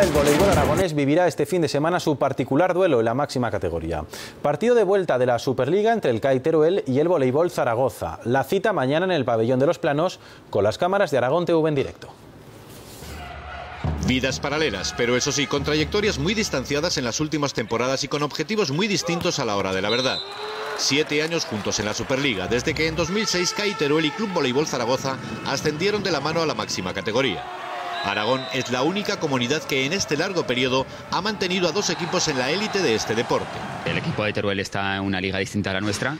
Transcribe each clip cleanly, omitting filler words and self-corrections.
el voleibol aragonés vivirá este fin de semana su particular duelo en la máxima categoría. Partido de vuelta de la Superliga entre el CAI Teruel y el Voleibol Zaragoza. La cita mañana en el Pabellón de los Planos con las cámaras de Aragón TV en directo. Vidas paralelas, pero eso sí, con trayectorias muy distanciadas en las últimas temporadas y con objetivos muy distintos a la hora de la verdad. 7 años juntos en la Superliga, desde que en 2006 CAI Teruel y Club Voleibol Zaragoza ascendieron de la mano a la máxima categoría. Aragón es la única comunidad que en este largo periodo ha mantenido a 2 equipos en la élite de este deporte. El equipo de Teruel está en una liga distinta a la nuestra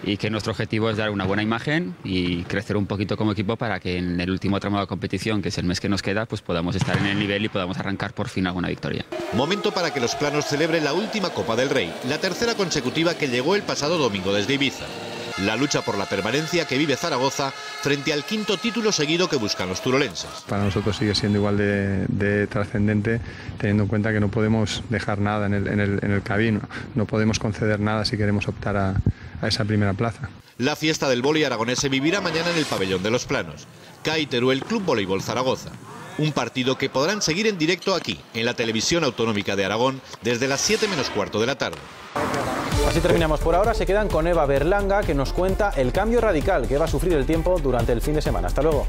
y que nuestro objetivo es dar una buena imagen y crecer un poquito como equipo para que en el último tramo de competición, que es el mes que nos queda, pues podamos estar en el nivel y podamos arrancar por fin alguna victoria. Momento para que los Planos celebren la última Copa del Rey, la tercera consecutiva que llegó el pasado domingo desde Ibiza. La lucha por la permanencia que vive Zaragoza frente al 5º título seguido que buscan los turolenses. Para nosotros sigue siendo igual de trascendente, teniendo en cuenta que no podemos dejar nada en el camino, no podemos conceder nada si queremos optar a esa primera plaza. La fiesta del vóley aragonés se vivirá mañana en el Pabellón de los Planos. CAI Teruel Club Voleibol Zaragoza. Un partido que podrán seguir en directo aquí, en la televisión autonómica de Aragón, desde las 7 menos cuarto de la tarde. Así terminamos por ahora. Se quedan con Eva Berlanga, que nos cuenta el cambio radical que va a sufrir el tiempo durante el fin de semana. Hasta luego.